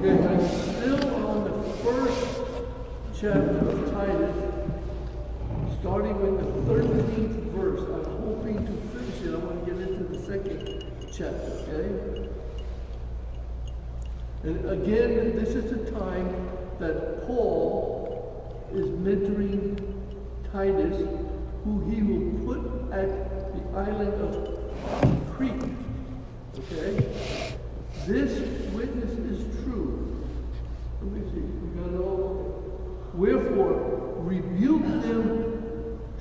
Okay, I'm still on the first chapter of Titus, starting with the 13th verse. I'm hoping to finish it. I want to get into the second chapter, okay? And again, this is the time that Paul is mentoring Titus, who he will put at the island of Crete, okay? This witness is true. Let me see, we got it all. Wherefore, rebuke them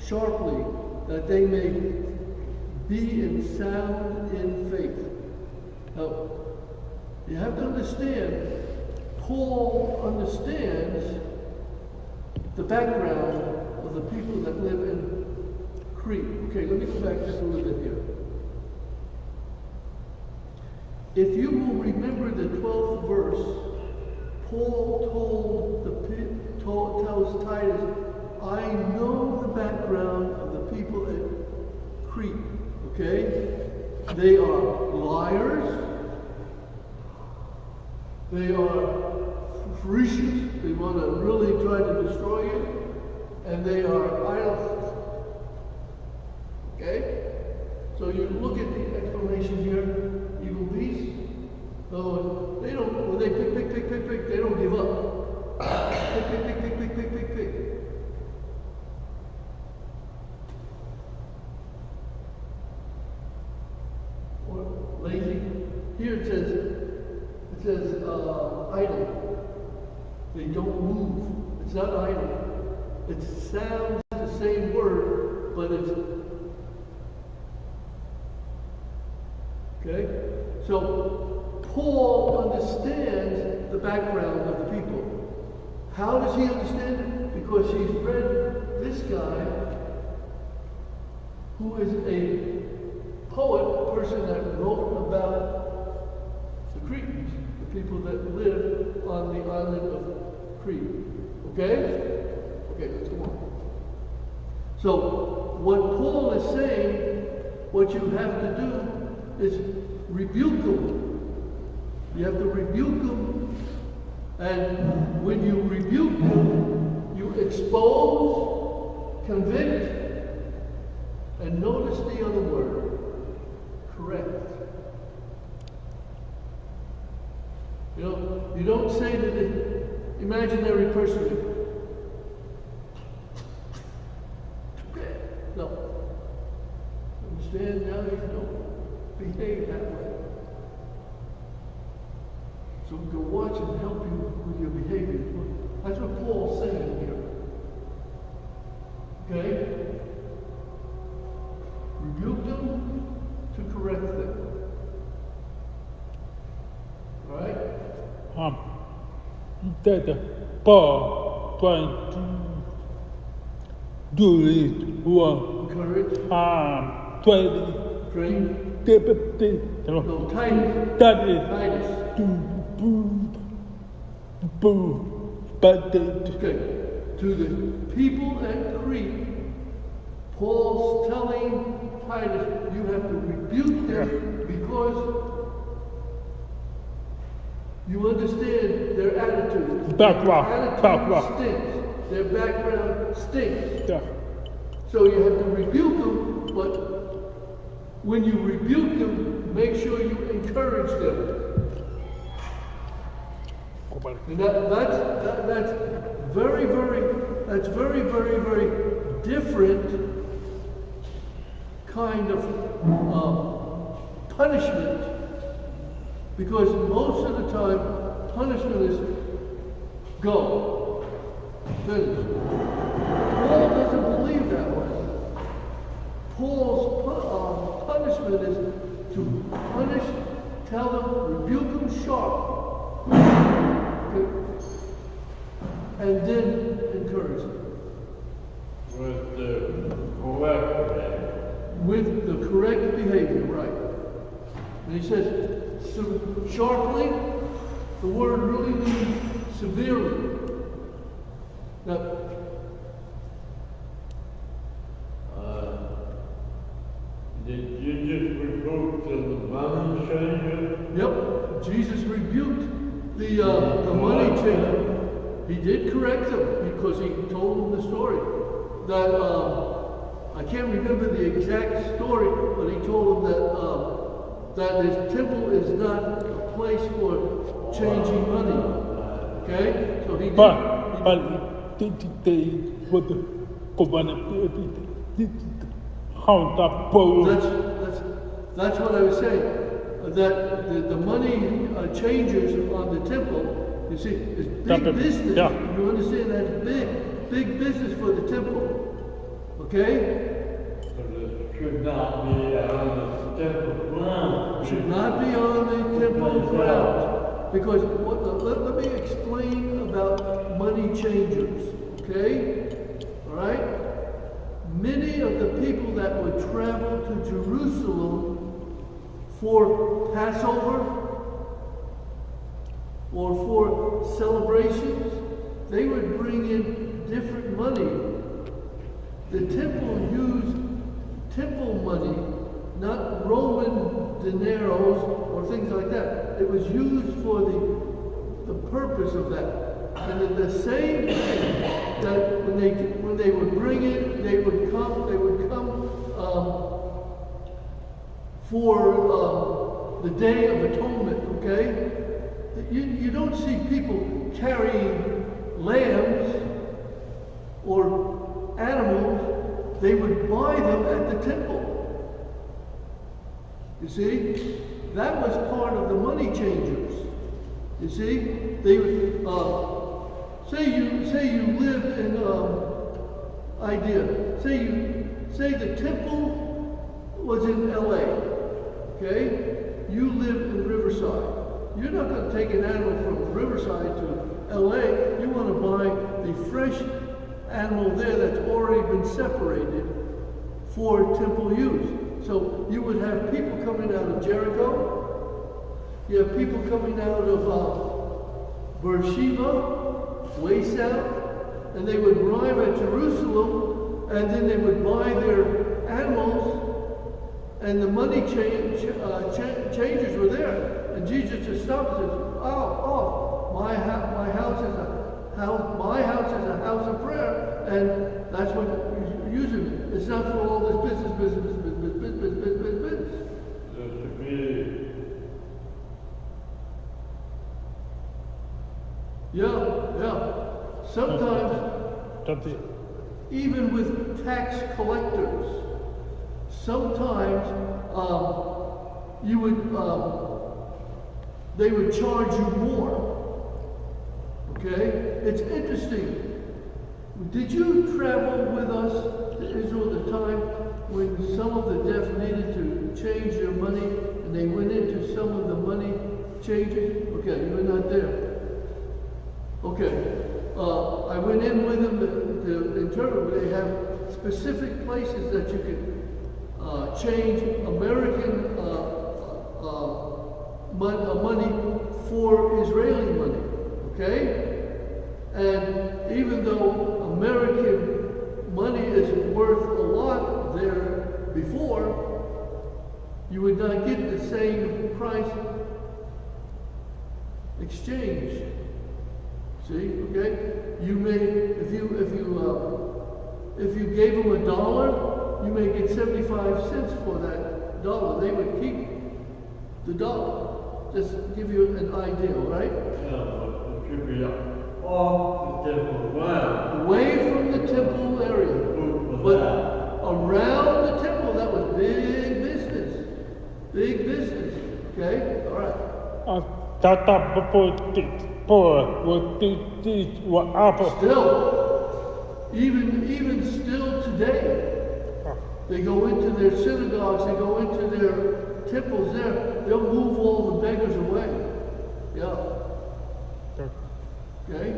sharply, that they may be sound in faith. Now, you have to understand, Paul understands the background of the people that live in Crete. Okay, let me go back just a little bit here. If you will remember the 12th verse, Paul tells Titus, I know the background of the people at Crete, okay? They are liars, they are ferocious, they want to really try to destroy you, and they are idolaters, okay? So you look at the explanation here, evil beasts. So they don't, when they pick, they don't give up. Pick. Or lazy. Here it says idle. They don't move. It's not idle. It sounds the same word, but it's okay? So Paul understands the background of the people. How does he understand it? Because he's read this guy who is a poet, a person that wrote about the Cretans, the people that live on the island of Crete. Okay? Okay, let's go on. So, what Paul is saying, what you have to do is rebuke them. You have to rebuke them, and when you rebuke them, you expose, convict, and notice the other word, correct. You don't say to the imaginary person, no. Understand now? You don't behave that way. So we can watch and help you with your behavior. That's what Paul's saying here. Okay? Rebuke them to correct them. Alright? That Paul trying to do it well. Encourage. Train. No, Titus. Titus. Okay. To the people at Crete, Paul's telling Titus, you have to rebuke them because you understand their attitude. Background stinks. Their background stinks. Yeah. So you have to rebuke them, but when you rebuke them, make sure you encourage them. And that's very, very different kind of punishment, because most of the time punishment is go, finish. Paul doesn't believe that way. Paul's punishment is to punish, tell them, rebuke them sharp. And then encourage them. With the correct behavior. With the correct behavior, right. And he says, so sharply, the word really means severely. Now, did you just rebuke the money changer? yep, Jesus rebuked the money changer, he did correct them because he told them the story. That, I can't remember the exact story, but he told them that his temple is not a place for changing money. Okay? So he did. But they would go on how the bowl. That's what I was saying. That the money changers on the temple, you see, is big business. Yeah. You understand? That's big business for the temple. Okay? But it should not be on the temple ground. Should not be on the temple grounds. Because let me explain about money changers. Okay? Alright? Many of the people that would travel to Jerusalem for Passover or for celebrations, they would bring in different money. The temple used temple money, not Roman dineros or things like that. It was used for the purpose of that. And at the same thing that when they would bring it, they would come for the Day of Atonement, okay? You don't see people carrying lambs or animals. They would buy them at the temple. You see? That was part of the money changers. You see? They would, say you lived in, say the temple was in LA, okay? You live in Riverside. You're not going to take an animal from Riverside to LA. You want to buy the fresh animal there that's already been separated for temple use. So you would have people coming out of Jericho. You have people coming out of Beersheba, way south, and they would arrive at Jerusalem, and then they would buy their animals, and the money changers were there. And Jesus just stopped and said, my house is a house of prayer, and that's what you're using it. It's not for all this business. Yeah. Sometimes, even with tax collectors, sometimes they would charge you more. Okay? It's interesting. Did you travel with us to Israel at the time when some of the deaf needed to change their money and they went into some of the money changes? Okay, you were not there. Okay. I went in with them to interpret. They have specific places that you can change American money for Israeli money. Okay? And even though American money is worth a lot there before, you would not get the same price exchange. See, okay? You may, if you gave them $1, you may get 75 cents for that dollar. They would keep the dollar. Just give you an idea, right? Yeah, it should be off the temple ground. Away from the temple area. But around the temple, that was big business. Big business. Okay? All right. Still, even still today, they go into their synagogues, they go into their temples there, they'll move all the beggars away. Yeah. Okay?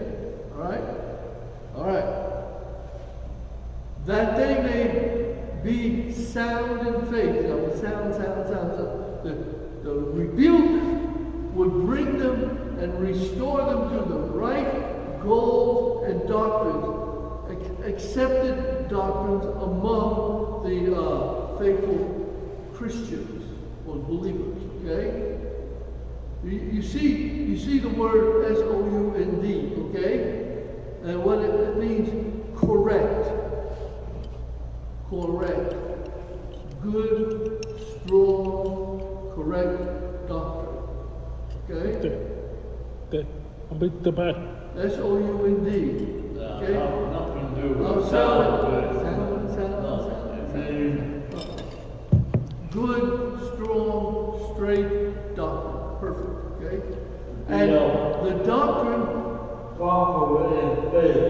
All right. That they may be sound in faith. Now, sound. The rebuke would bring them and restore them to the right goals and doctrines, accepted doctrines among the faithful Christians or believers, okay? You see the word S-O-U-N-D, okay? And what it means, correct. Correct. Good, strong, correct doctrine. Okay? S-O-U-N-D. Okay? Nothing to do with Oh, sound. Good, strong, straight doctrine. Perfect. Okay? And the doctrine, proper way of faith.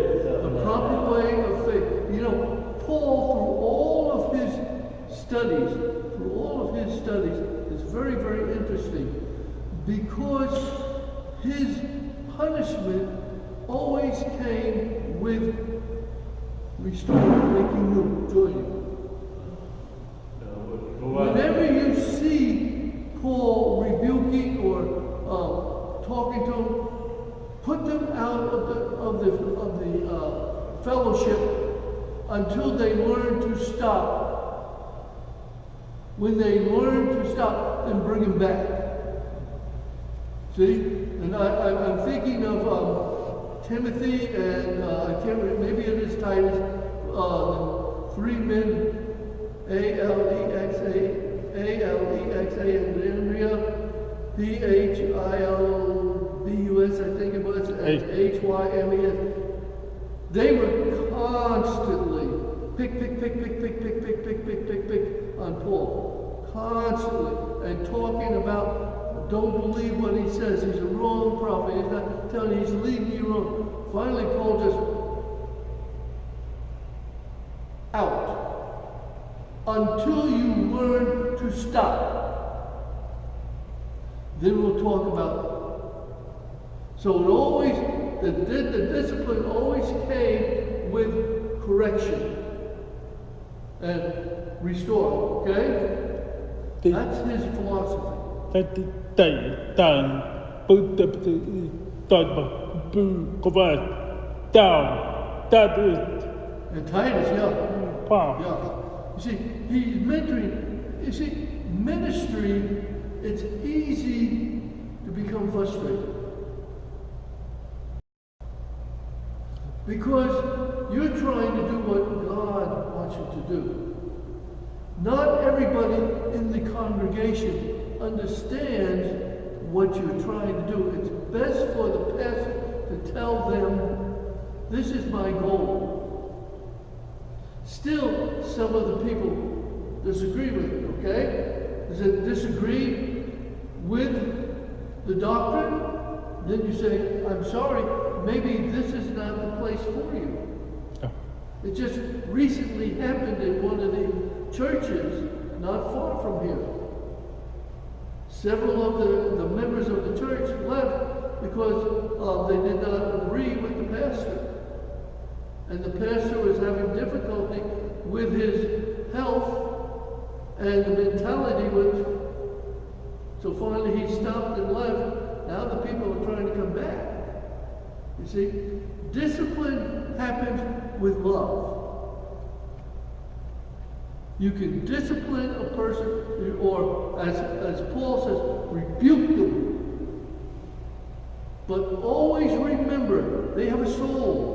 the proper way of faith. You know, Paul, through all of his studies, is very, very interesting because his punishment always came with restoring, making new, joining. Whenever you see Paul rebuking or talking to them, put them out of the fellowship until they learn to stop. When they learn to stop, then bring them back. See? And I'm thinking of Timothy and I can't remember, maybe it is Titus, the 3 men, Alexa and Andrea, Philbus, I think it was, and Hymes. They were constantly pick on Paul. Constantly. And talking about, don't believe what he says. He's a wrong prophet. He's not telling you, he's leading you wrong. Finally, Paul just out. Until you learn to stop. Then we'll talk about. So it always, the discipline always came with correction and restore, okay? That's his philosophy. And Titus, yeah. You see, he's mentoring. You see, ministry, it's easy to become frustrated. Because you're trying to do what God wants you to do. Not everybody in the congregation understands what you're trying to do. It's best for the pastor to tell them, this is my goal. Still, some of the people disagree with it, okay? Does it disagree with the doctrine? Then you say, I'm sorry, maybe this is not the place for you. Oh. It just recently happened in one of the churches not far from here. Several of the members of the church left because they did not agree with the pastor. And the pastor was having difficulty with his health and the mentality was, so finally he stopped and left. Now the people are trying to come back. You see, discipline happens with love. You can discipline a person, or as Paul says, rebuke them. But always remember, they have a soul.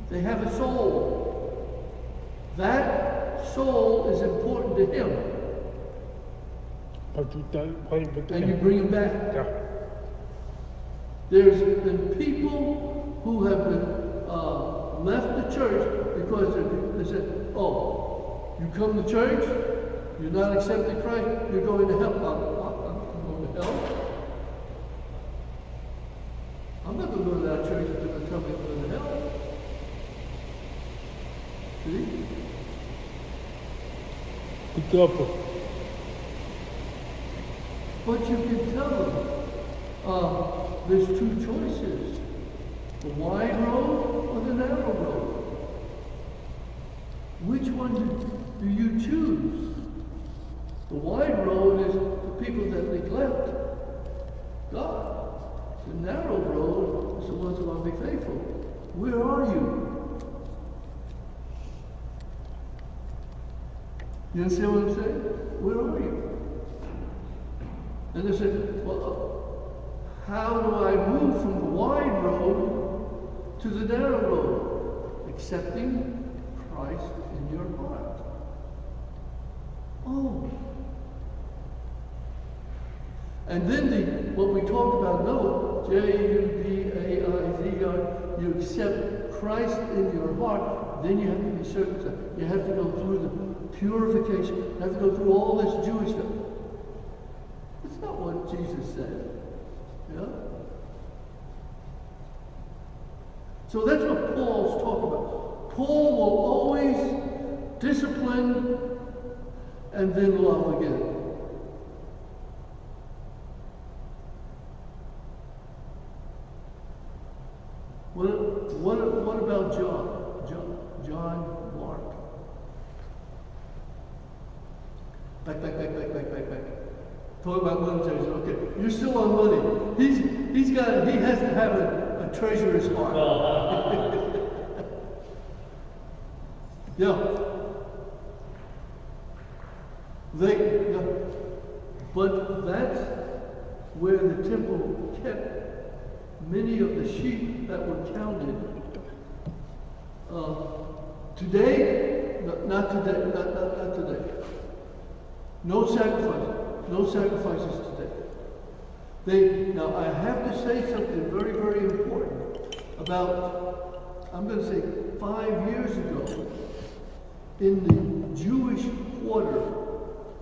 They have a soul. That soul is important to him. And you bring them back. Yeah. There's been people who have been left the church because they said, oh, you come to church, you're not accepting Christ, you're going to hell. I'm going to hell? I'm not going to go to that church if they're going to tell me I'm going to hell. See? Be careful. But you can tell them, there's two choices. The wide road or the narrow road. Which one do you choose? The wide road is the people that neglect God. The narrow road is the ones who want to be faithful. Where are you? You understand what I'm saying? Where are you? And they said, well, how do I move from the wide road to the narrow road? Accepting Christ in your heart. Oh. And then what we talked about, Noah, Judaizr, you accept Christ in your heart, then you have to be circumcised. You have to go through the purification. You have to go through all this Jewish stuff. That's not what Jesus said. Yeah? So that's what Paul's talking about. Paul will always discipline and then love again. What about John Mark? Back. Talk about money treasures. Okay, you're still on money. He has to have a treasurer's heart. Yeah. But that's where the temple kept many of the sheep that were counted. Today, not today. No sacrifices today. Now I have to say something very, very important about, I'm going to say 5 years ago, in the Jewish quarter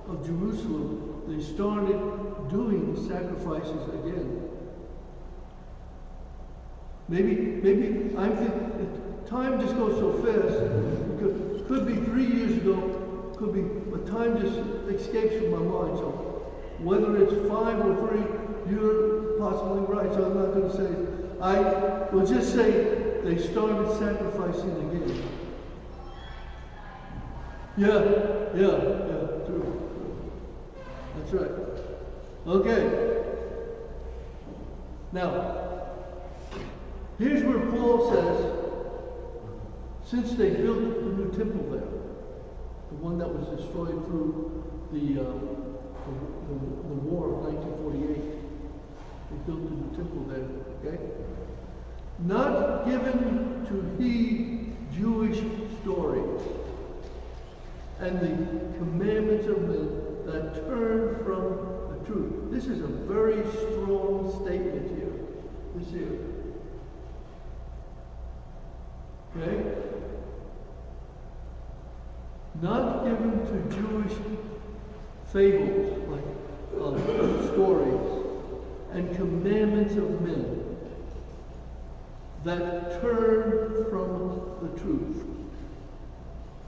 of Jerusalem, they started doing sacrifices again. Maybe I'm thinking, time just goes so fast. Could be 3 years ago, could be, but time just escapes from my mind. So whether it's 5 or 3, you're possibly right. So I'm not going to say. I will just say they started sacrificing again. Yeah, true. That's right. Okay. Now, here's where Paul says, since they built the new temple there, the one that was destroyed through the war of 1948, they built the new temple there, okay? Not given to heed Jewish stories and the commandments of men that turn from the truth. This is a very strong statement here. This here. Okay? Not given to Jewish fables, like stories, and commandments of men that turn from the truth.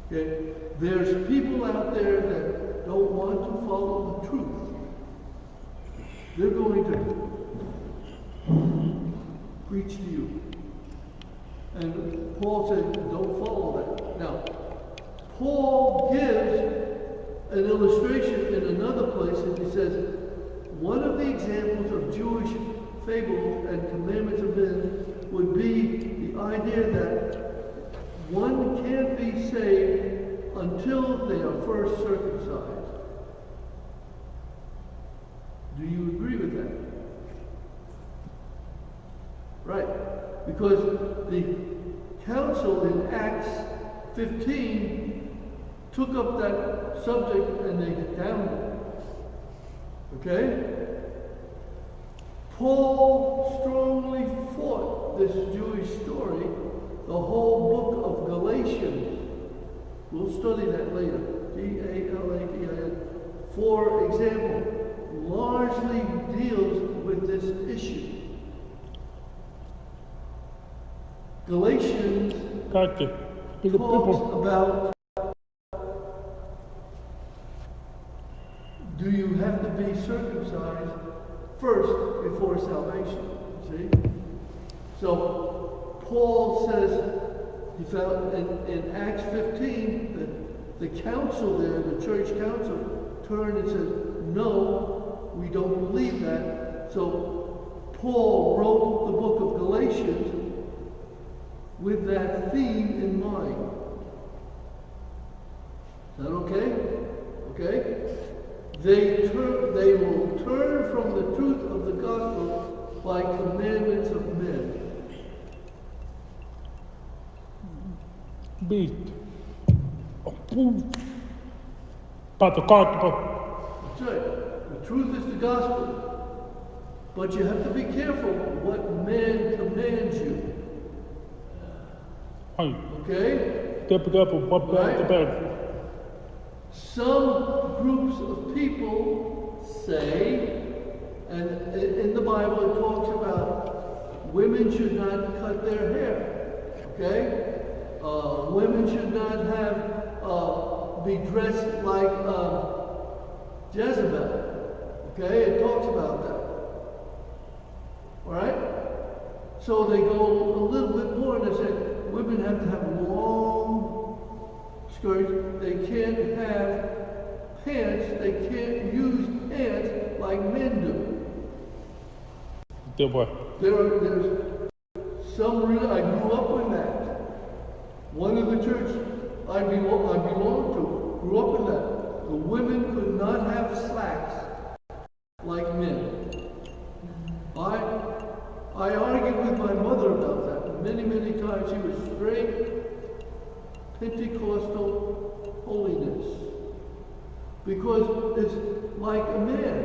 Okay? There's people out there that don't want to follow the truth. They're going to preach to you. And Paul said, don't follow that. Now, Paul gives an illustration in another place, and he says, one of the examples of Jewish fables and commandments of men would be the idea that one can't be saved until they are first circumcised. Do you agree with that? Right. Because the council in Acts 15 took up that subject and they downed it. Okay? Paul strongly fought this Jewish story, the whole book of Galatians. We'll study that later. Galatians, for example, largely deals with this issue. Galatians talks about, do you have to be circumcised first before salvation? See? So Paul says, he found in Acts 15 that the council there, the church council, turned and said, no, we don't believe that. So Paul wrote the book of Galatians with that theme in mind. Is that okay? Okay? They will turn meat approved by the gospel. That's right. The truth is the gospel. But you have to be careful what man commands you. Right. Okay? Right. Some groups of people say, and in the Bible it talks about women should not cut their hair. Okay? Women should not be dressed like Jezebel. Okay? It talks about that. Alright? So they go a little bit more and they say women have to have long skirts. They can't have pants. They can't use pants like men do. There's some real, I grew up in that. One of the church I belonged to grew up in that. The women could not have slacks like men. I argued with my mother about that many, many times. She was straight Pentecostal holiness. Because it's like a man.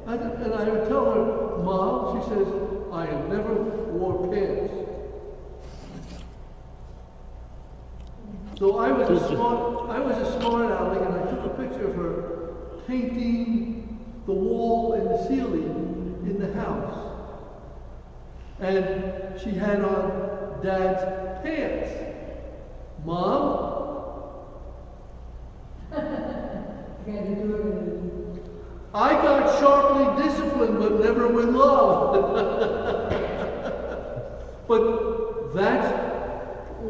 And I would tell her, Mom, she says, I have never wore pants. So I was a smart aleck, and I took a picture of her painting the wall and the ceiling in the house. And she had on Dad's pants. Mom? I got sharply disciplined, but never with love. But that's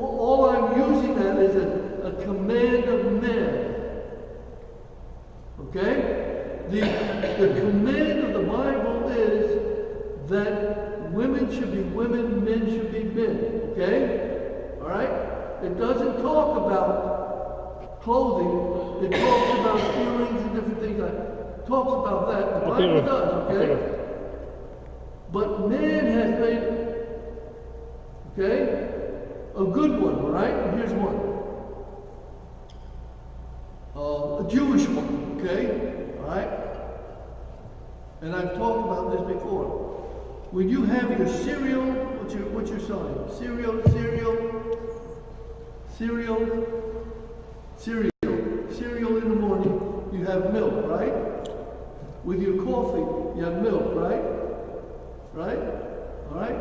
all I'm using that as a command of men. Okay? The command of the Bible is that women should be women, men should be men. Okay? Alright? It doesn't talk about clothing. It talks about earrings and different things like that. It talks about that. The Bible does, okay? But man has made, okay, a good one, alright? And here's one. A Jewish one, okay? Alright? And I've talked about this before. When you have your cereal, what's your sign? Cereal in the morning, you have milk, right? With your coffee, you have milk, right? Right? Alright?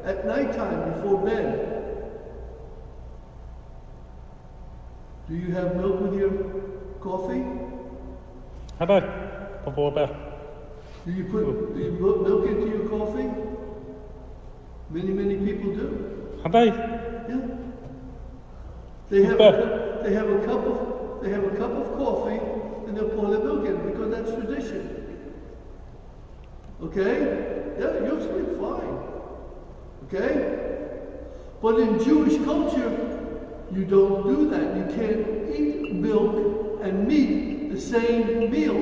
At nighttime, before bed, do you have milk with your coffee? How about before bed? Do you put milk into your coffee? Many people do. How about? Yeah. They have a cup of coffee and they'll pour the milk in because that's tradition. Okay? Yeah, you'll sleep fine. Okay? But in Jewish culture, you don't do that. You can't eat milk and meat the same meal.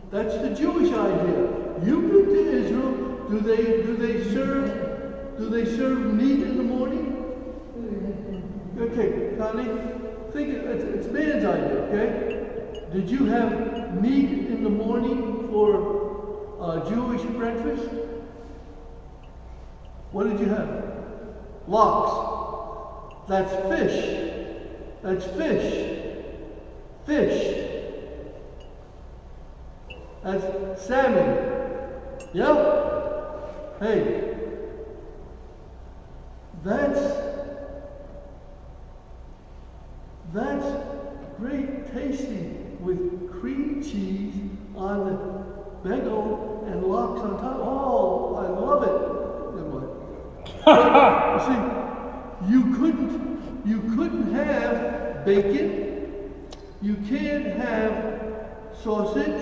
That's the Jewish idea. You've been to Israel. Do they serve meat in the morning? Okay, Connie, think it's man's idea, okay? Did you have meat in the morning for Jewish breakfast? What did you have? Lox. That's fish. That's fish. Fish. That's salmon. Yeah? Hey. That's great tasting with cream cheese on the bagel and lox on top. Oh, I love it. But, you see, you couldn't have bacon. You can't have sausage.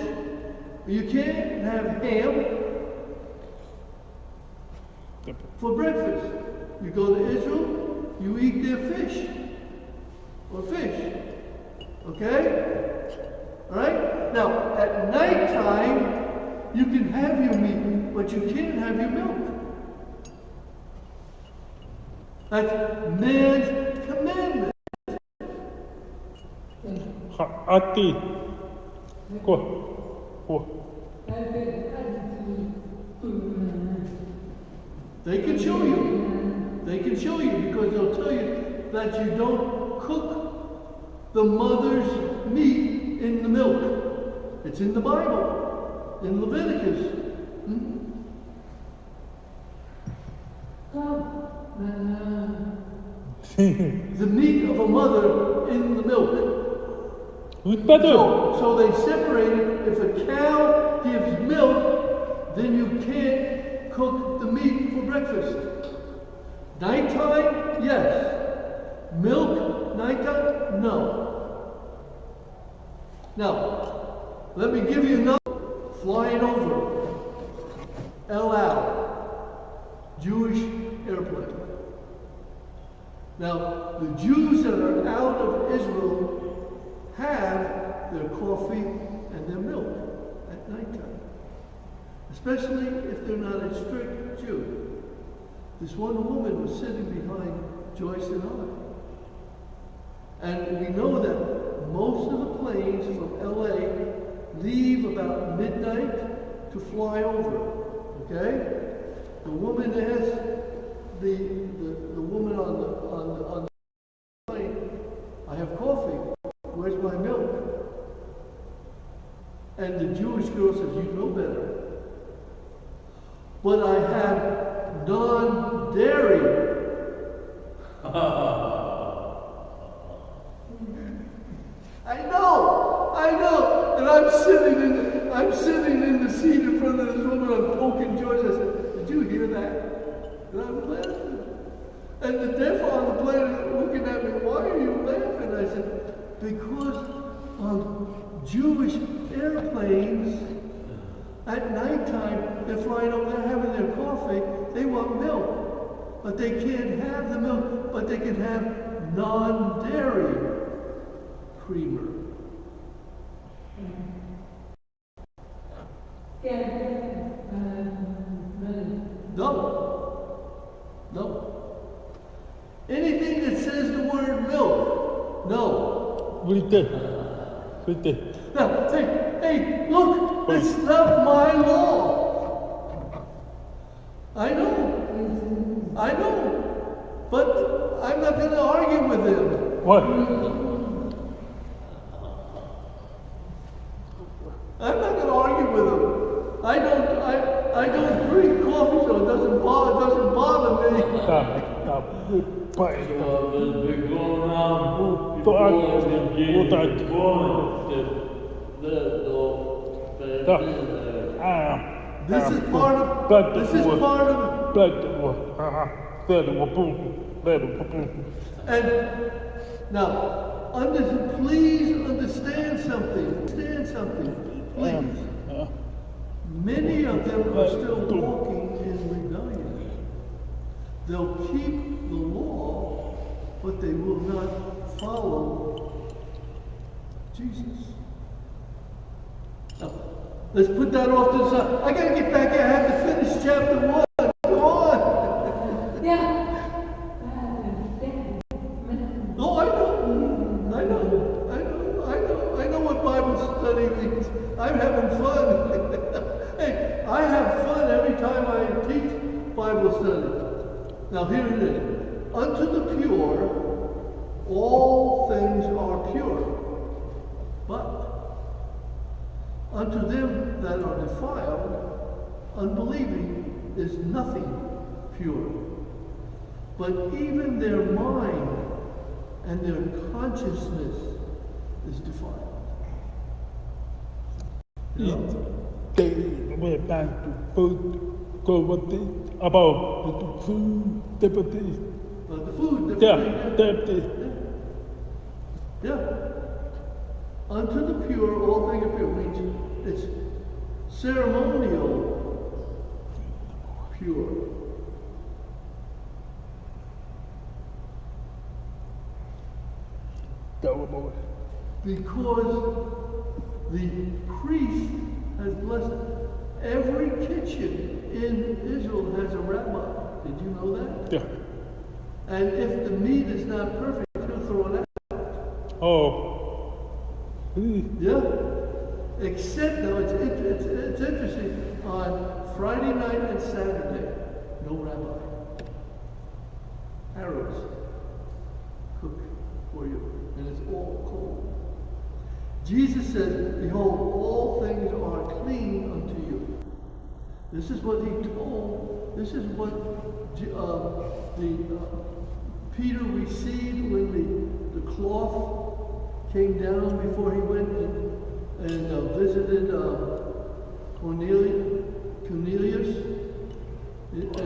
You can't have ham for breakfast. You go to Israel, you eat their fish. Or fish. Okay? Alright? Now, at nighttime, you can have your meat, but you can't have your milk. That's man's commandment. Ati. Go. They can show you. They can show you because they'll tell you that you don't cook the mother's meat in the milk. It's in the Bible, in Leviticus. The meat of a mother in the milk. Who's better? So they separate it. If a cow gives milk, then you can't cook the meat for breakfast. Nighttime, yes. Milk, nighttime, no. Now, let me give you another. Flying over. El Al, Jewish airplane. Now, the Jews that are out of Israel have their coffee and their milk at nighttime. Especially if they're not a strict Jew. This one woman was sitting behind Joyce and I. And we know that most of the planes from LA leave about midnight to fly over. Okay? The woman asked the woman on the plane, I have coffee. Where's my milk? And the Jewish girl says, you know better. But I have non-dairy. I know. And I'm sitting in the seat in front of this woman. I'm poking George. I said, did you hear that? And I'm laughing. And the deaf on the plane is looking at me, why are you laughing? I said, because on Jewish airplanes, at nighttime, they're flying over there having their coffee. They want milk. But they can't have the milk, but they can have non-dairy creamer. No. Anything that says the word milk, no. What is Now, hey, look, it's not my law. I know. But I'm not going to argue with him. What? I'm not going to argue with him. I don't drink coffee, so it doesn't bother me. They're going around before they get going. This is part of. And now, please understand something. Please. Many of them are still walking in rebellion. They'll keep the law, but they will not follow Jesus. Now, let's put that off to the side. I gotta get back here. I have to finish chapter 1. Come on. Yeah. No, I know what Bible study means. I'm having fun. Hey, I have fun every time I teach Bible study. Now here it is. Unto the pure, all things are pure. But unto them that are defiled, unbelieving is nothing pure. But even their mind and their consciousness is defiled. You know? They went back to food, go with it, about the food, The food. Yeah. Unto the pure, all things are pure. Means it's ceremonial pure. Because the priest has blessed it. Every kitchen in Israel has a rabbi. Did you know that? Yeah. And if the meat is not perfect, he'll throw it out. Oh. Yeah. Except, though, it's interesting, on Friday night and Saturday, no rabbi. Arrows cook for you, and it's all cold. Jesus says, behold, all things are clean unto you. This is what he told, this is what Peter received when the cloth came down before he went and visited Cornelius. And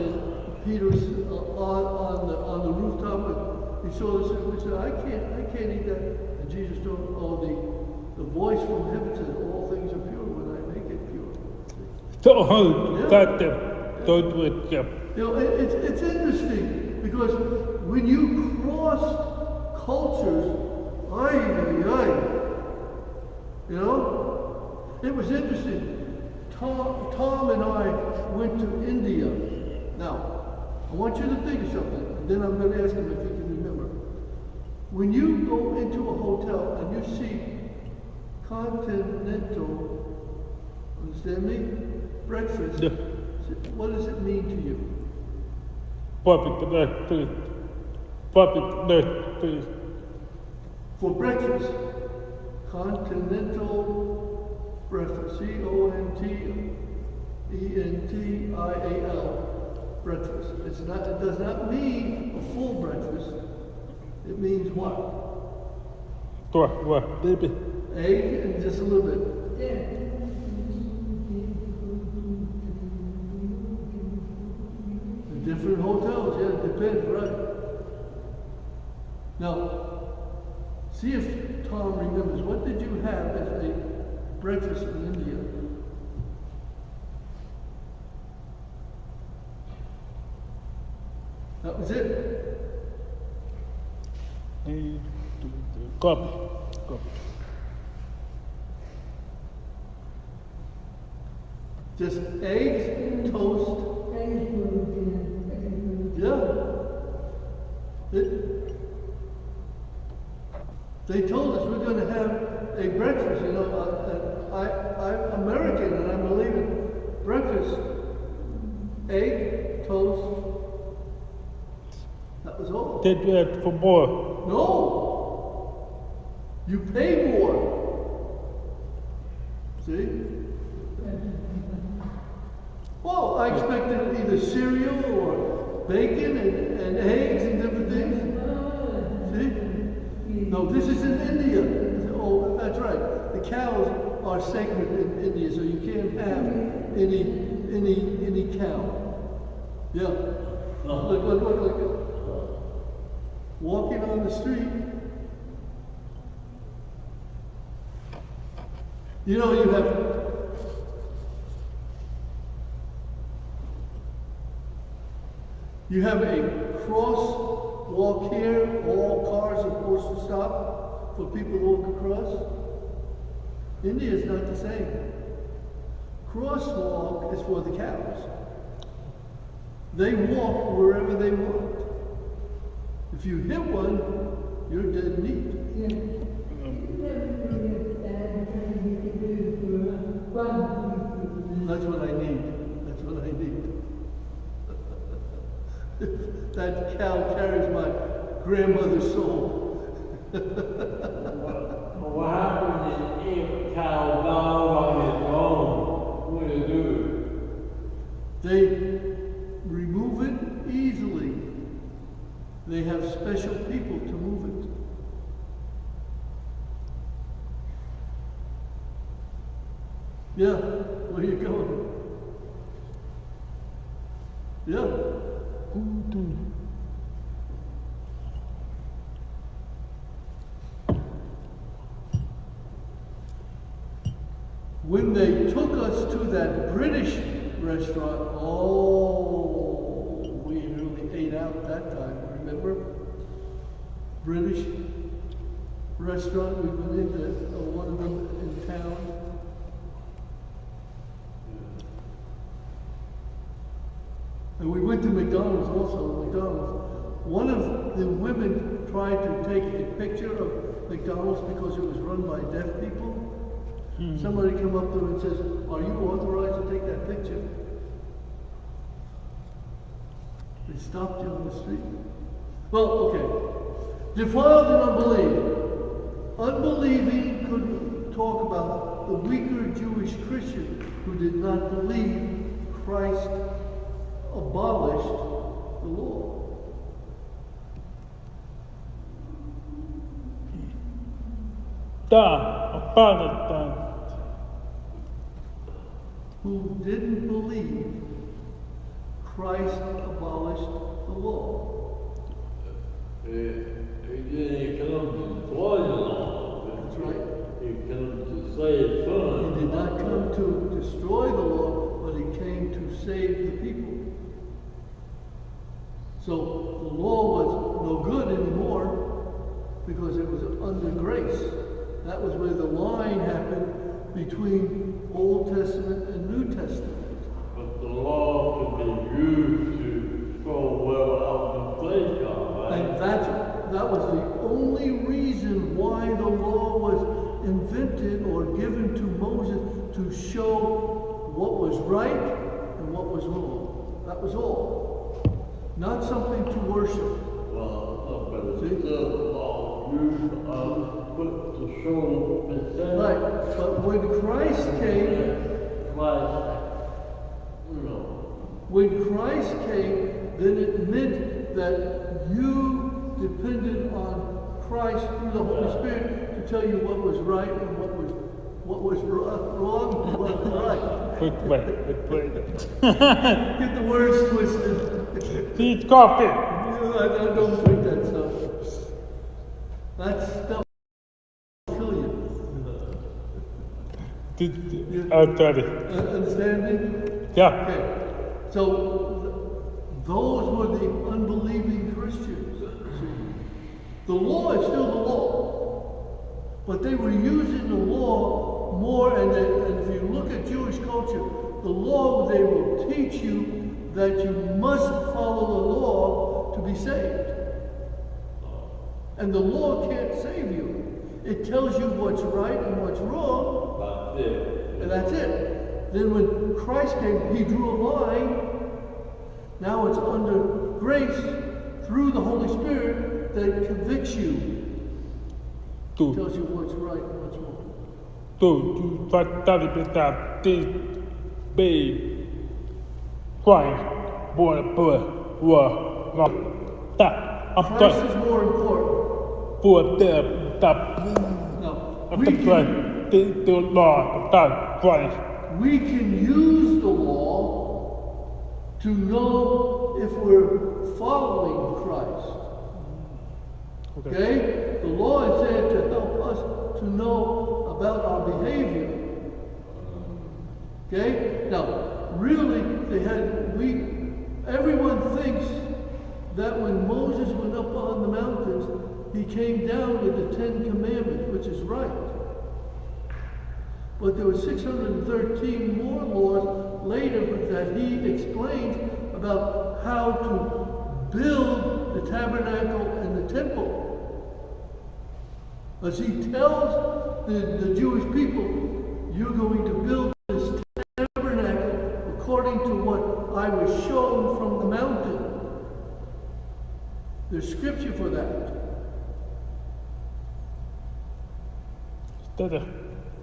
Peter's on the rooftop, and he saw this and he said, I can't eat that. And Jesus told him, the voice from heaven says, all things are pure when I make it pure. So, Yeah. got them. Don't with them. You know, it's interesting because when you cross cultures, you know, it was interesting. Tom and I went to India. Now, I want you to think of something, and then I'm going to ask him if he can remember. When you go into a hotel and you see continental, understand me? Breakfast. Yeah. What does it mean to you? Public breakfast. Public breakfast. For breakfast, continental breakfast. C-O-N-T-E-N-T-I-A-L. Breakfast. It does not mean a full breakfast. It means what? What, baby? Egg and just a little bit. Yeah. Different hotels, yeah, it depends, right? Now, see if Tom remembers. What did you have as a breakfast in India? That was it. Coffee. Just eggs, toast. Yeah. They told us we're going to have a breakfast, you know. I'm American and I believe in breakfast. Egg, toast. That was all. Did that for more. No. You pay more. See? Well, I expected either cereal or bacon and eggs and different things. See? No, this is in India. Oh, that's right. The cows are sacred in India, so you can't have any cow. Yeah. Look. Walking on the street. You know, you have a crosswalk here. All cars are supposed to stop for people to walk across. India is not the same. Crosswalk is for the cows. They walk wherever they want. If you hit one, you're dead meat. That's what I need. That cow carries my grandmother's soul. What happens if a cow dies on its own? What do you do? They remove it easily. They have special people to move it. Yeah, where are you going? Yeah. When they took us to that British restaurant, we really ate out that time, remember? British restaurant, we went into one of them in town. And we went to McDonald's also. McDonald's, one of the women tried to take a picture of McDonald's because it was run by deaf people. Somebody come up to her and says, "Are you authorized to take that picture?" They stopped you on the street. Well, okay. Defiled and unbelieving. Unbelieving could talk about the weaker Jewish Christian who did not believe Christ abolished the law. Who didn't believe Christ abolished the law. He didn't come to destroy the law. That's right. He came to save son. He did not come to destroy the law, but he came to save the people. So the law was no good anymore because it was under grace. That was where the line happened between Old Testament and New Testament. But the law could be used to throw well out of place, right? And that was the only reason why the law was invented or given to Moses, to show what was right and what was wrong. That was all. Not something to worship. Well, but it's still the law used put to show the sin. Right, but when Christ came, when Christ came, then it meant that you depended on Christ through the Holy Spirit to tell you what was right and what was wrong and what was right. Get the words twisted. Eat coffee. I don't drink that stuff. That stuff will kill you. Understanding? Yeah. Okay. So those were the unbelieving Christians. See? The law is still the law, but they were using the law more. And if you look at Jewish culture, the law, they will teach you that you must follow the law to be saved. And the law can't save you. It tells you what's right and what's wrong. That's it. And that's it. Then when Christ came, he drew a line. Now it's under grace through the Holy Spirit that convicts you. Tells you what's right and what's wrong. Christ is more important. We can use the law to know if we're following Christ. Okay? The law is there to help us to know about our behavior. Okay? Now, really, everyone thinks that when Moses went up on the mountains, he came down with the 10 Commandments, which is right. But there were 613 more laws later that he explains about how to build the tabernacle and the temple. As he tells the Jewish people, you're going to build this tabernacle according to what I was shown from the mountain. There's scripture for that.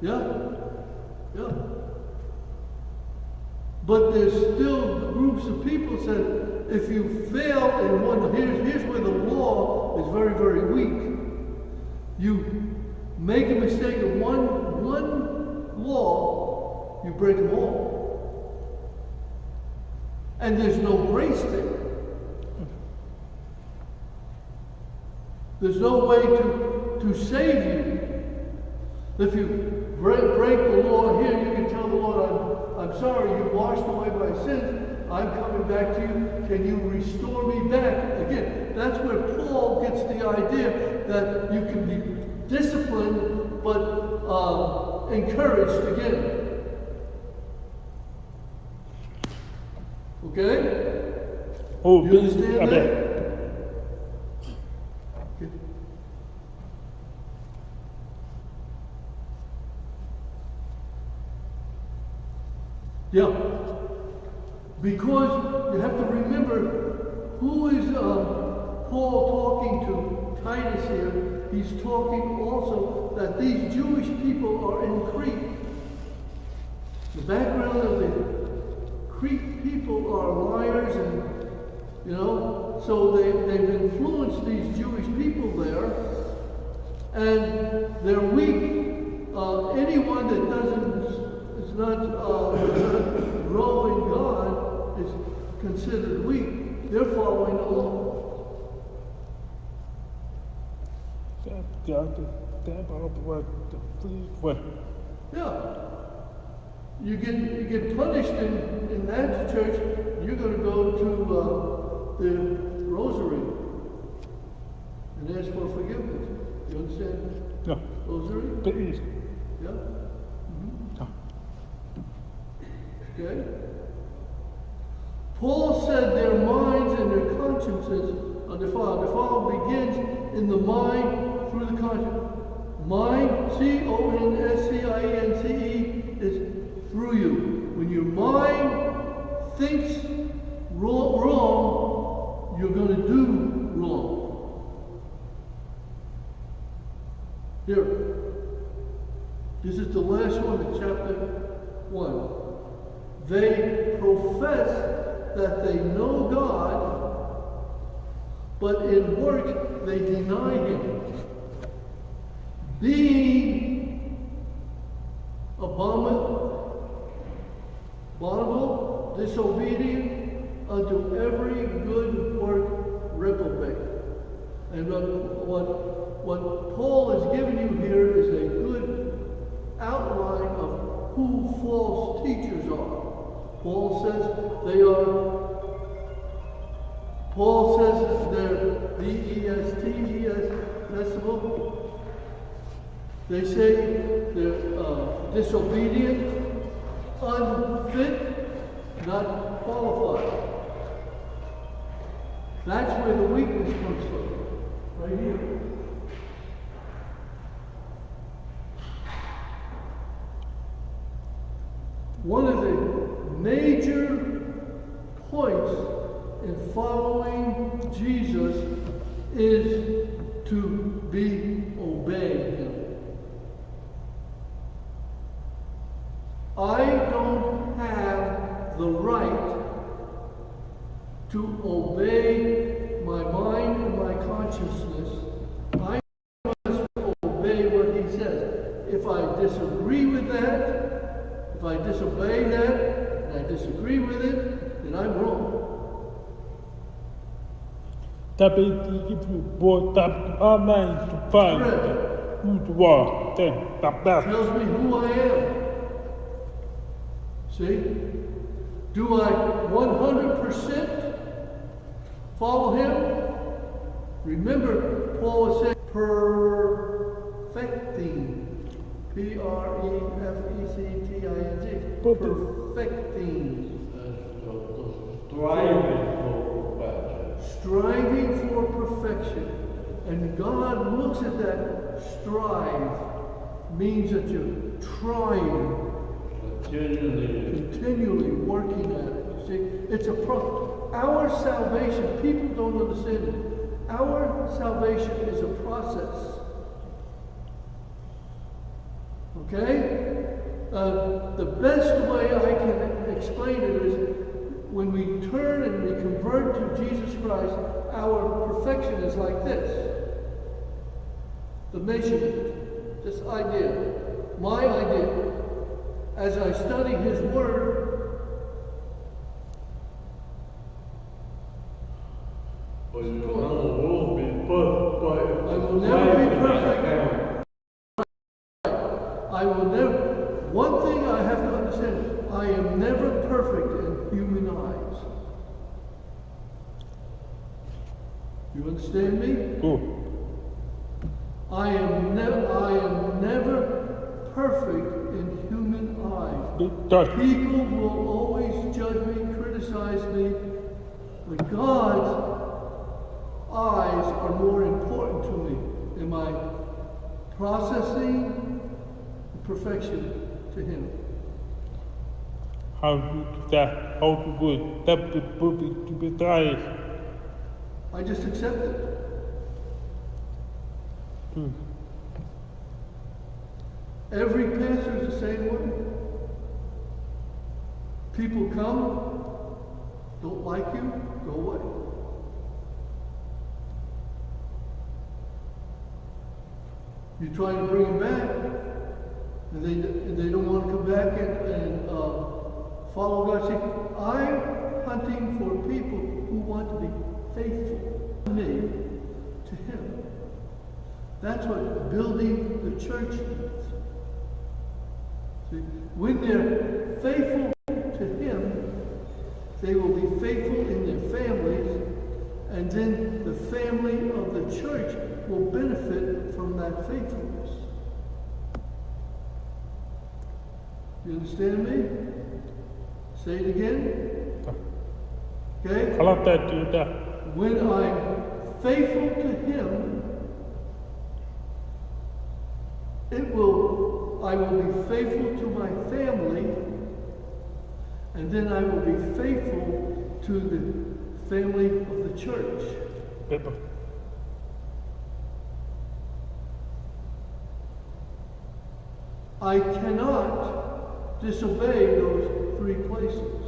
Yeah? Yeah. But there's still groups of people that if you fail in one, here's where the law is very, very weak. You make a mistake in one law, you break them all. And there's no grace there. There's no way to save you. If you break the law here, you can tell the Lord, I'm sorry, you washed away my sins. I'm coming back to you. Can you restore me back? Again, that's where Paul gets the idea that you can be disciplined, but encouraged again. Okay? You understand that? Yeah. Because you have to remember, who is Paul talking to? Titus here. He's talking also that these Jewish people are in Crete. The background of the Crete people are liars, and so they've influenced these Jewish people there, and they're weak. Anyone that is not grow in God is considered weak. They're following the law. Yeah. You get punished in that church, you're going to go to the rosary and ask for forgiveness. You understand? Yeah. Rosary? Please. Yeah? Mm-hmm. Okay? Paul said their minds and their consciences are defiled. Defiled begins in the mind through the conscience. Mind, C-O-N-S-C-I-N-C-E, is through you. When your mind thinks wrong, you're going to do wrong. Here. This is the last one in chapter 1. They profess that they know God, but in work they deny Him, being abominable, disobedient unto every good work, reprobate. And what Paul is giving you here is a good outline of who false teachers are. Paul says they're B-E-S-T-E-S festival. They say they're disobedient, unfit, not qualified. That's where the weakness comes from, right here. One of the major points in following Jesus is to obey Him. I don't have the right to obey my mind and my consciousness. I must obey what He says. If I disagree with that, if I disobey that, and I disagree with it, then I'm wrong. Tapi buat aman supaya dua dan tak Tells me who I am. See? Do I 100% follow Him? Remember, Paul said, perfecting. P-R-E-F-E-C-T-I-N-G. Perfecting. Striving for perfection. And God looks at that strive, means that you're trying. Continually working at it. You see, it's a process. Our salvation, people don't understand it. Our salvation is a process. Okay? The best way I can explain it is when we turn and we convert to Jesus Christ, our perfection is like this. The measurement, this idea, my idea. As I study His Word, but you will be perfect. I will never be perfect. I will never. One thing I have to understand: I am never perfect in human eyes. You understand me? Oh. I am never perfect in human eyes. People will always judge me, criticize me, but God's eyes are more important to me. Am I processing perfection to Him? how to do that, how to do it. That's the perfect to be tried. I just accept it. Every pastor is the same way. People come, don't like you, go away. You try to bring them back, and they don't want to come back and follow God. See, I'm hunting for people who want to be faithful to me, to Him. That's what building the church means. See, when they're faithful to Him, they will be faithful in their families, and then the family of the church will benefit from that faithfulness. You understand me? Say it again. Okay? I love that, do that. When I'm faithful to Him, I will be faithful to my family, and then I will be faithful to the family of the church. Paper. I cannot disobey those three places.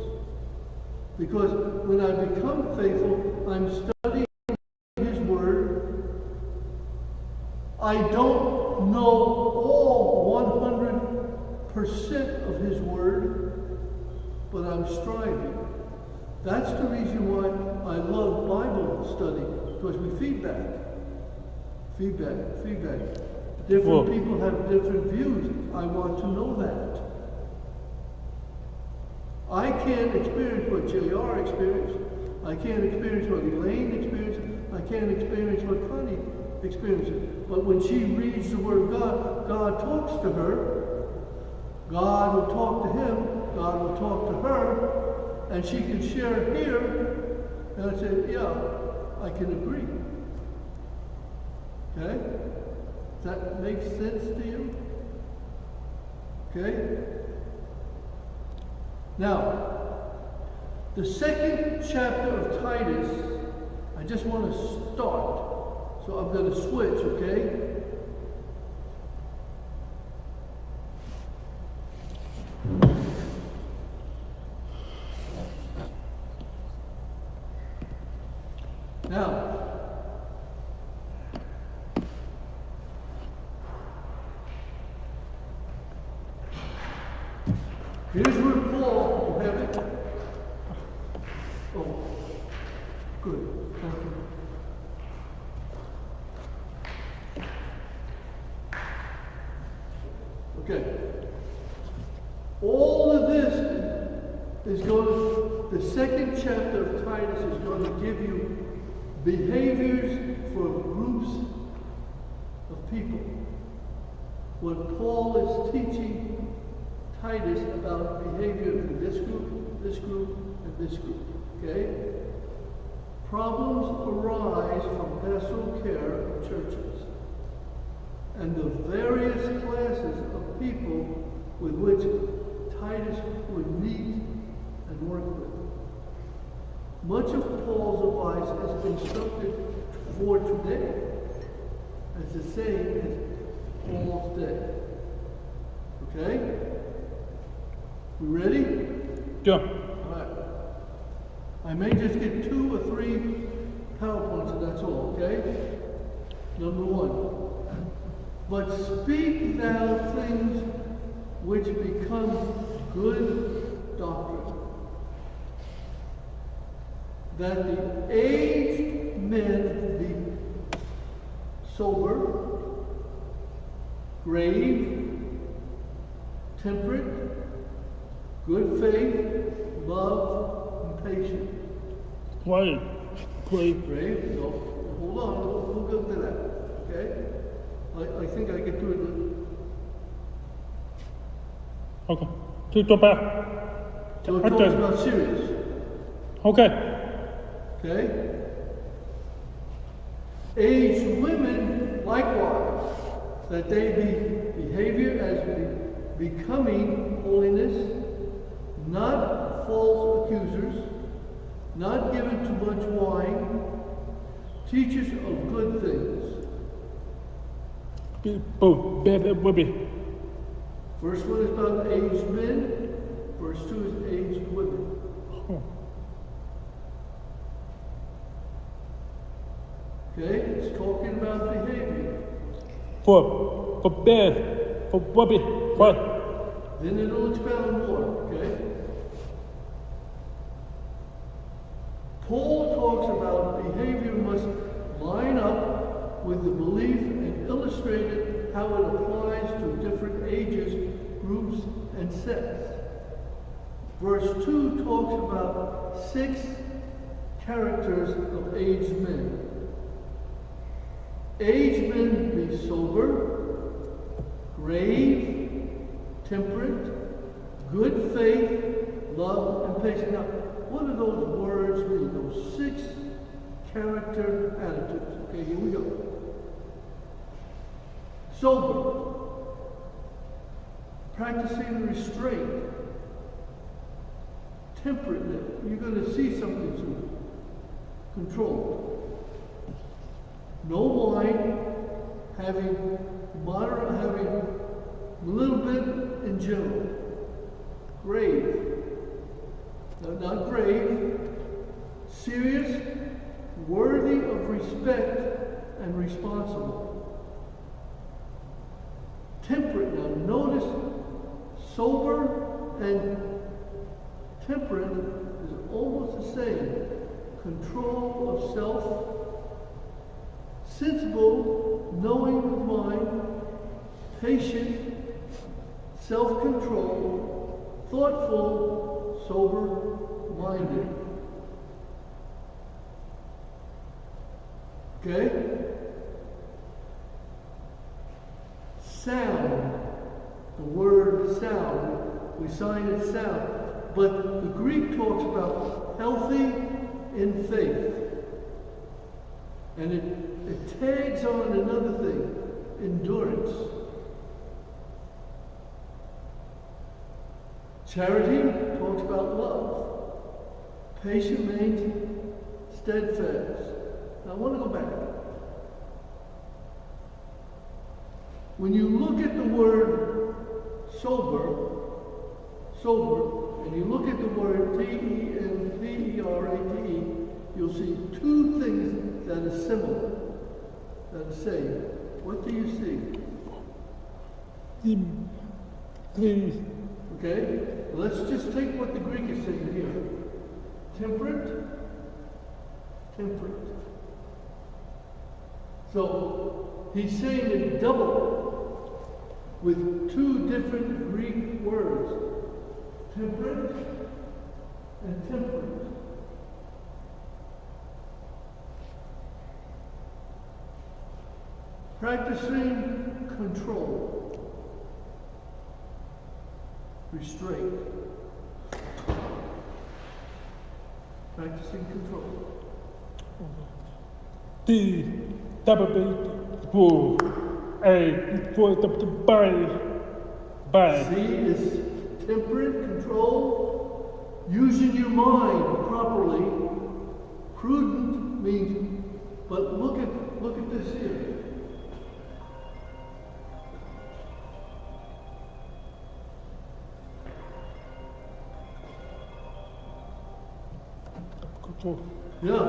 Because when I become faithful, I'm studying His Word. I don't know all 100% of His Word, but I'm striving. That's the reason why I love Bible study, because we feedback. Different people have different views. I want to know that. I can't experience what J.R. experienced. I can't experience what Elaine experienced. I can't experience what Connie experiences. But when she reads the Word of God, God talks to her. God will talk to him. God will talk to her. And she can share here. And I say, yeah, I can agree. Okay? Does that make sense to you? Okay? Now, the second chapter of Titus, I just want to start. So I'm going to switch, okay? Now, here's where Paul, you have it? Oh, good, thank you. Okay. All of this is going to, the second chapter of Titus is going to give you behaviors for groups of people. What Paul is teaching Titus about behavior for this group, and this group. Okay? Problems arise from pastoral care of churches and the various classes of people with which Titus would meet and work with. Much of Paul's advice is instructed for today, as the same as Paul's day. Okay? We ready? Yeah. All right. I may just get 2 or 3 PowerPoints, and that's all, okay? Number 1. But speak thou things which become good doctrine, that the aged men be sober, grave, temperate, good faith, love, and patient. Why? Pray. Grave? No. Hold on, we'll go to that. Okay? I think I can do it. Okay. To go back. So it talks about serious. Okay. Okay? Aged women, likewise, that they be behavior as becoming holiness, not false accusers, not given to much wine, teachers of good things. People better women. First one is about aged men, verse 2 is aged women. Oh. Okay, it's talking about behavior. For men, for women, what? Then it'll expound more, okay? Paul talks about behavior must line up with the belief and illustrated how it applies to different ages, groups, and sects. Verse 2 talks about 6 characters of aged men. Aged men be sober, grave, temperate, good faith, love, and patience. Now, what do those words mean? Those 6 character attitudes. Okay, here we go. Sober, practicing restraint, temperate. You're going to see something soon. Control. No wine, having moderate, having a little bit in general. Grave. No, not grave. Serious, worthy of respect, and responsible. Temperate. Now notice, sober and temperate is almost the same. Control of self, sensible, knowing of mind, patient, self-control, thoughtful, sober-minded. Okay? Sound. The word sound, we sign it sound. But the Greek talks about healthy in faith. And it tags on another thing, endurance. Charity talks about love. Patient means steadfast. Now I want to go back. When you look at the word sober, and you look at the word temperate, you'll see 2 things that are similar, that are same. What do you see? Okay? Let's just take what the Greek is saying here. Temperate. So, he's saying it double with 2 different Greek words. Temperate and temperate. Practicing control, restraint. Practicing control. The for the by. C is temperate, control, using your mind properly. Prudent means, but look at this here. Yeah.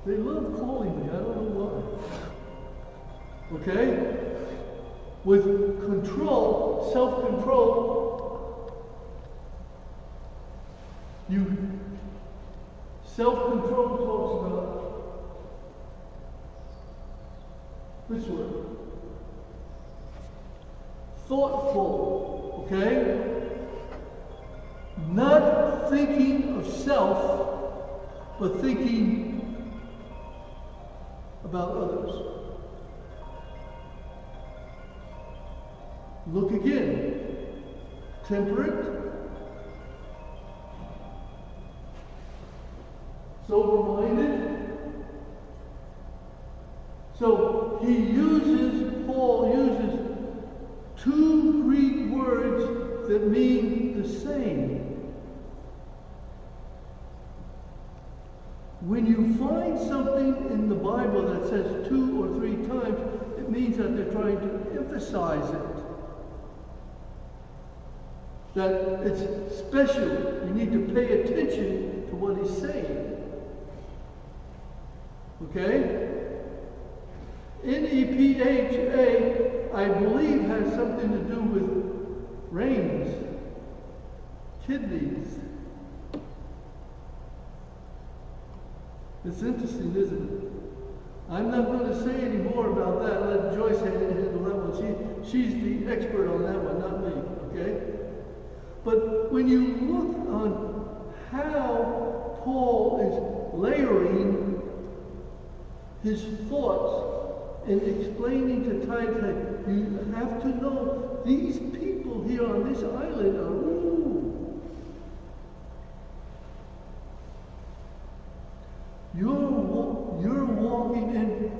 They love calling me. I don't know why. Okay? With control, self-control, self-control talks about this word. Thoughtful. Okay? Not thinking of self, but thinking about others. Look again. Temperate, sober-minded. So Paul uses 2 Greek words that that mean the same. When you find something in the Bible that says 2 or 3 times, it means that they're trying to emphasize it. That it's special. You need to pay attention to what he's saying. Okay? NEPHA, I believe, has something to do with brains, kidneys. It's interesting, isn't it? I'm not going to say any more about that. Let Joyce handle that one. She's the expert on that one, not me. Okay? But when you look on how Paul is layering his thoughts and explaining to Titus, you have to know these people here on this island are You're walking in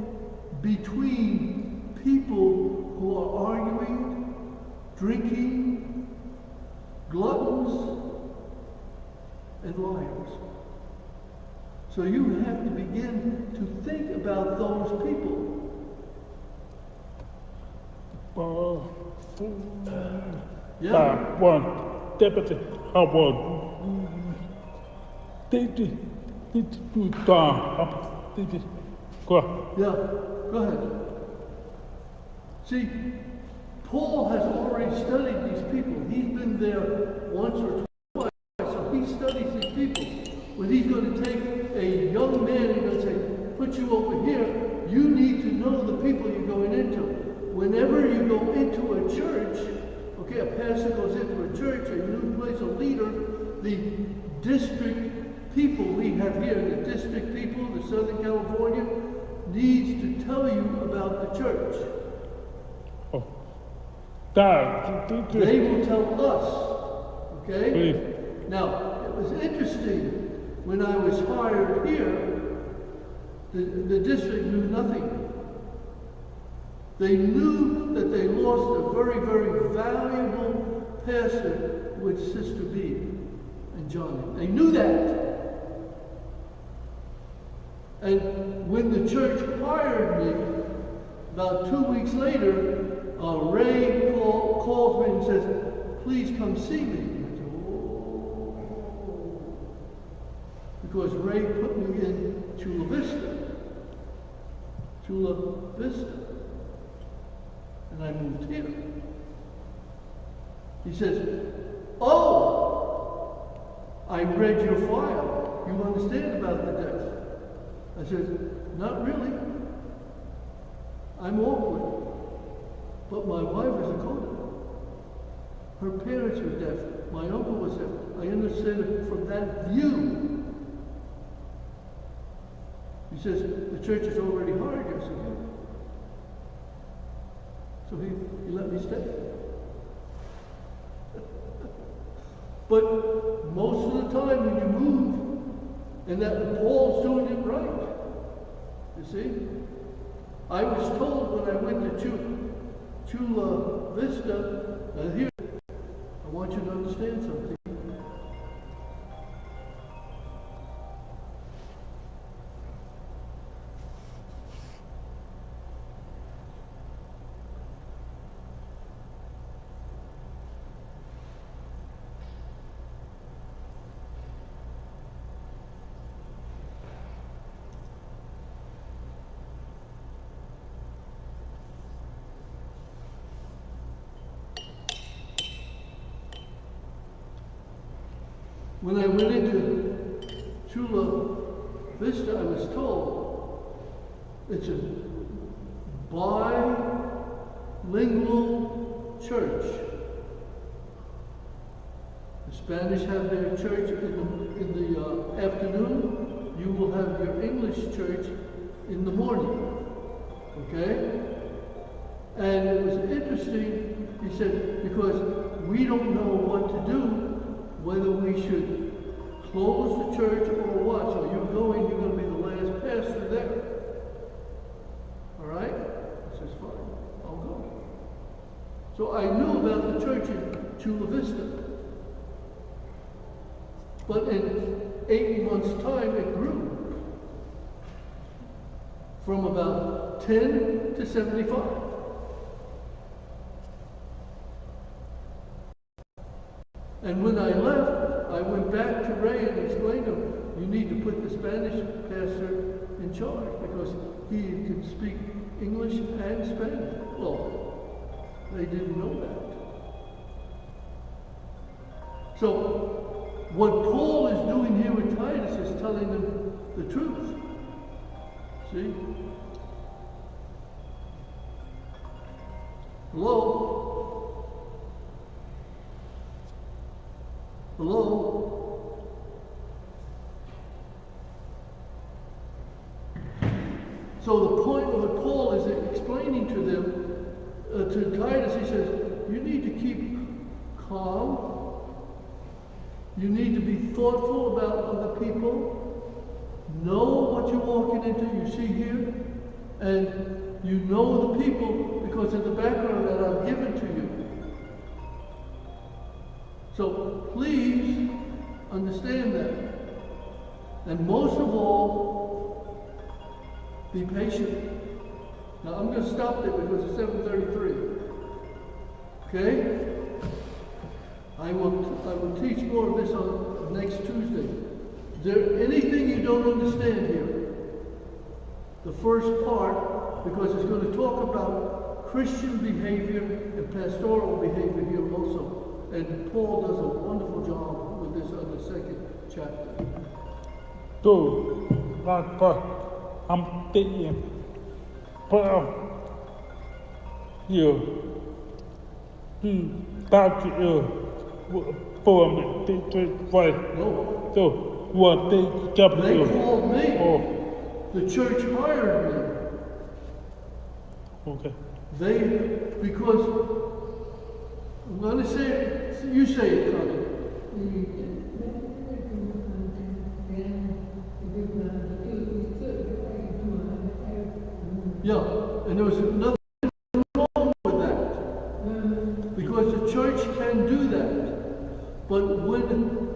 between people who are arguing, drinking, gluttons, and liars. So you have to begin to think about those people. That one, deputy, how about Yeah, go ahead. See, Paul has already studied these people. He's been there once or twice, so he studies these people. When he's going to take a young man and going to say, put you over here, you need to know the people you're going into. Whenever you go into a church, okay, a pastor goes into a church, a new place, a leader, the district people we have here, the district people, the Southern California, needs to tell you about the church. They will tell us, okay? Please. Now, it was interesting, when I was hired here, the district knew nothing. They knew that they lost a very, very valuable pastor with Sister B and Johnny. They knew that. And when the church hired me, about 2 weeks later, Ray calls me and says, please come see me. I said, oh. Because Ray put me in Chula Vista. And I moved here. He says, oh, I read your file. You understand about the death. I said, not really. I'm awkward. But my wife is a coder. Her parents were deaf. My uncle was deaf. I understand it from that view. He says, the church is already hired you. I said, yeah. So he let me stay. But most of the time when you move, and that Paul's doing it right. You see? I was told when I went to Chula Vista, here, I want you to understand something. When I went into Chula Vista, I was told it's a bilingual church. The Spanish have their church in the afternoon. You will have your English church in the morning. Okay? And it was interesting, he said, because we don't know what to do, whether we should close the church or what. So you're going to be the last pastor there. All right? I says, fine, I'll go. So I knew about the church Chula Vista. But in 8 months' time, it grew from about 10 to 75. And when I left, I went back to Ray and explained to him, you need to put the Spanish pastor in charge because he can speak English and Spanish. Well, they didn't know that. So, what Paul is doing here with Titus is telling them the truth. See? Hello? Hello? So the point of what Paul is explaining to them, to Titus, he says, you need to keep calm. You need to be thoughtful about other people. Know what you're walking into, you see here. And you know the people because of the background that I've given to you. So please understand that. And most of all, be patient. Now I'm going to stop there because it's 7:33. Okay? I will teach more of this on next Tuesday. Is there anything you don't understand here? The first part, because it's going to talk about Christian behavior and pastoral behavior here also. And Paul does a wonderful job with this on the second chapter. So, like I'm thinking, here, back for me, No. so, what they kept They called me. Oh, The church hired me. okay. Because, I'm going to say it, you say it, Connie. Yeah, and there was nothing wrong with that. Because the church can do that. But when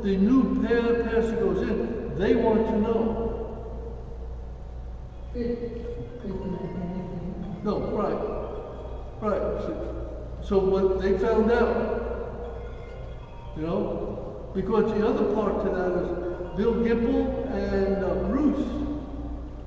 the new pastor goes in, they want to know. No, right. Right. So what they found out, you know, because the other part to that is Bill Gipple and Bruce